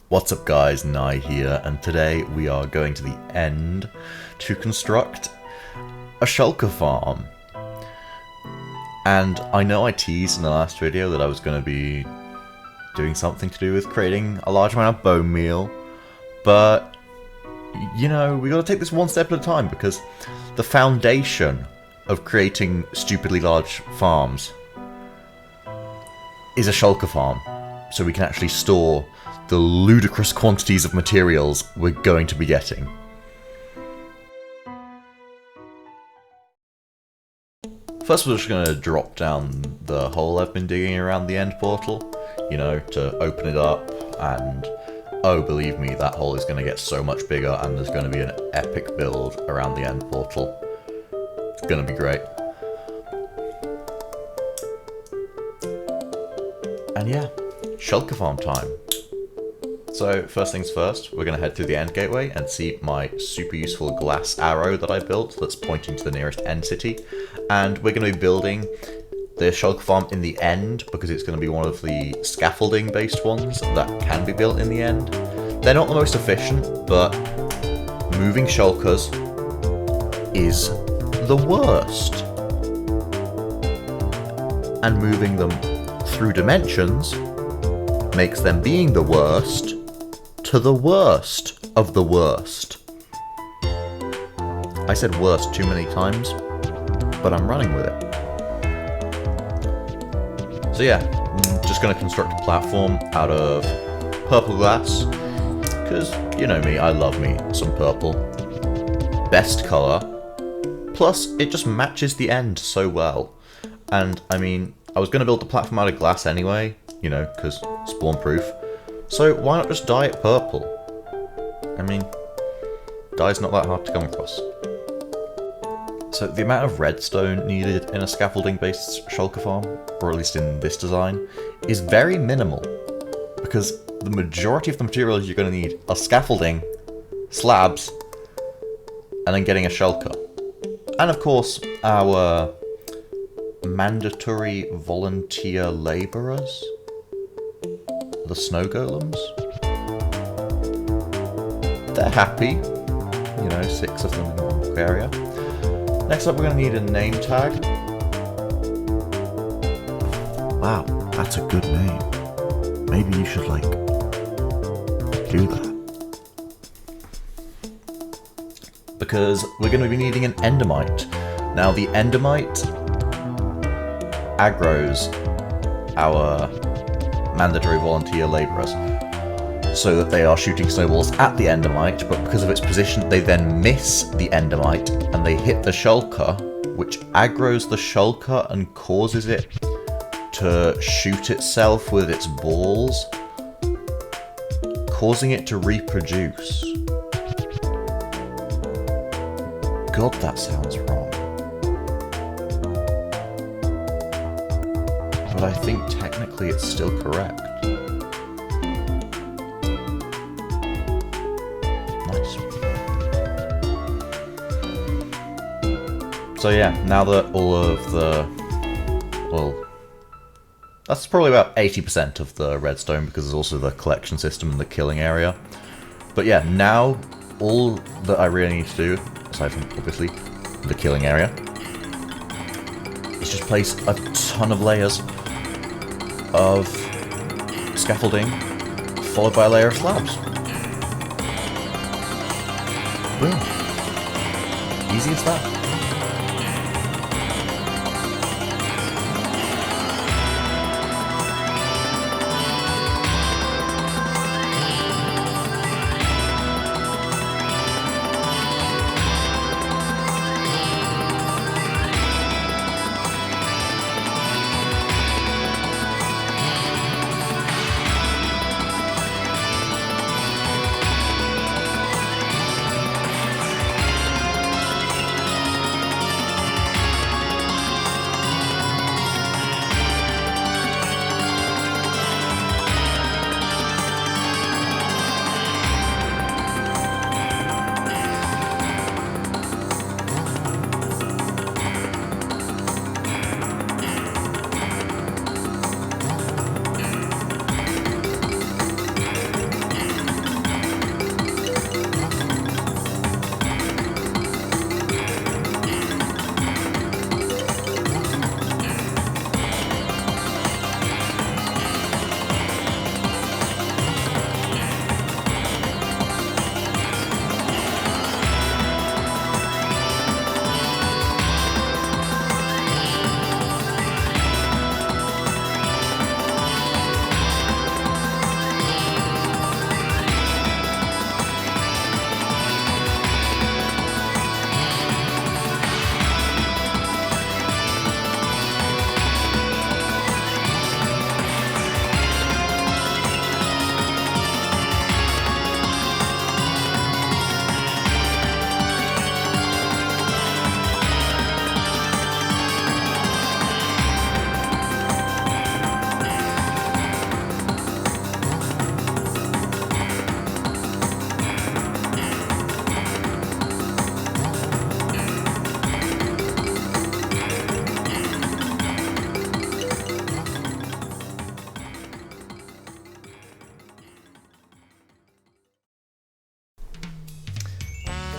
What's up guys, Nye here, and today we are going to the end to construct a shulker farm. And I know I teased in the last video that I was going to be doing something to do with creating a large amount of bone meal, but you know, we got to take this one step at a time, because the foundation of creating stupidly large farms is a shulker farm, so we can actually store the ludicrous quantities of materials we're going to be getting. First, we're just going to drop down the hole I've been digging around the end portal, you know, to open it up, and oh, believe me, that hole is going to get so much bigger, and there's going to be an epic build around the end portal. It's going to be great. And yeah, shulker farm time. So first things first, we're going to head through the end gateway and see my super useful glass arrow that I built that's pointing to the nearest end city. And we're going to be building the shulker farm in the end because it's going to be one of the scaffolding based ones that can be built in the end. They're not the most efficient, but moving shulkers is the worst. And moving them through dimensions makes them being the worst to the worst of the worst. I said worst too many times, but I'm running with it. So yeah, I'm just going to construct a platform out of purple glass, because you know me, I love me some purple. Best colour, plus it just matches the end so well. And I mean, I was going to build the platform out of glass anyway, you know, because spawn proof. So why not just dye it purple? I mean, dye's not that hard to come across. So the amount of redstone needed in a scaffolding-based shulker farm, or at least in this design, is very minimal, because the majority of the materials you're going to need are scaffolding, slabs, and then getting a shulker. And of course, our mandatory volunteer labourers, the snow golems. They're happy, you know, 6 of them in one area. Next up, we're going to need a name tag. Wow, that's a good name. Maybe you should, like, do that. Because we're going to be needing an endermite. Now, the endermite aggroes our mandatory volunteer labourers, so that they are shooting snowballs at the endermite, but because of its position they then miss the endermite and they hit the shulker, which aggroes the shulker and causes it to shoot itself with its balls, causing it to reproduce. God, that sounds wrong. But I think technically it's still correct. Nice. So yeah, now that all of the... well, that's probably about 80% of the redstone, because there's also the collection system and the killing area. But yeah, now all that I really need to do, aside from obviously the killing area, is just place a ton of layers of scaffolding, followed by a layer of slabs. Boom. Easy as that.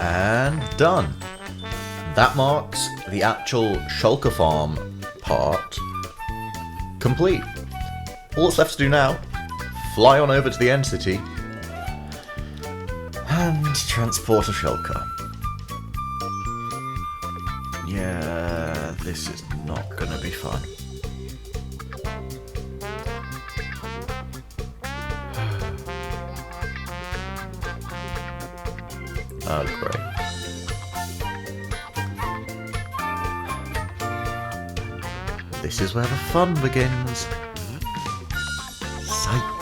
And done. That marks the actual Shulker farm part complete. All that's left to do now, fly on over to the end city and transport a Shulker. Yeah, this is not gonna be fun. Oh, great. This is where the fun begins. Psych.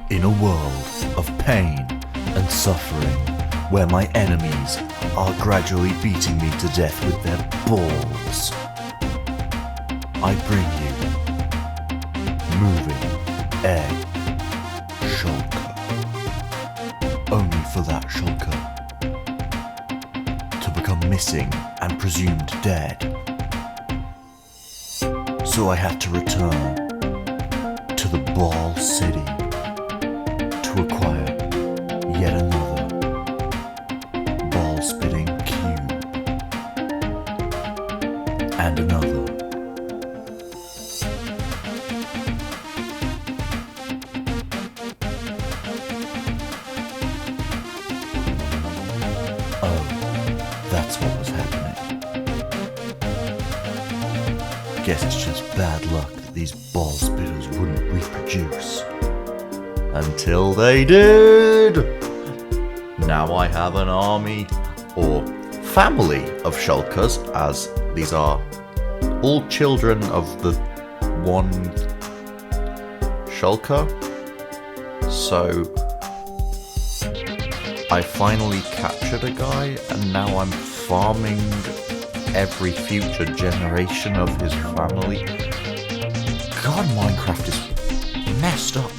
In a world of pain and suffering, where my enemies are gradually beating me to death with their balls, I bring you Moving Egg Shulker. Only for that Shulker to become missing and presumed dead. So I had to return to the Ball City to acquire yet another ball-spitting cube, and another. Oh, that's what was happening. Guess it's just bad luck that these ball-spitters wouldn't reproduce. Until they did! Now I have an army, or family, of Shulkers, as these are all children of the one Shulker. So I finally captured a guy, and now I'm farming every future generation of his family. God, Minecraft is messed up.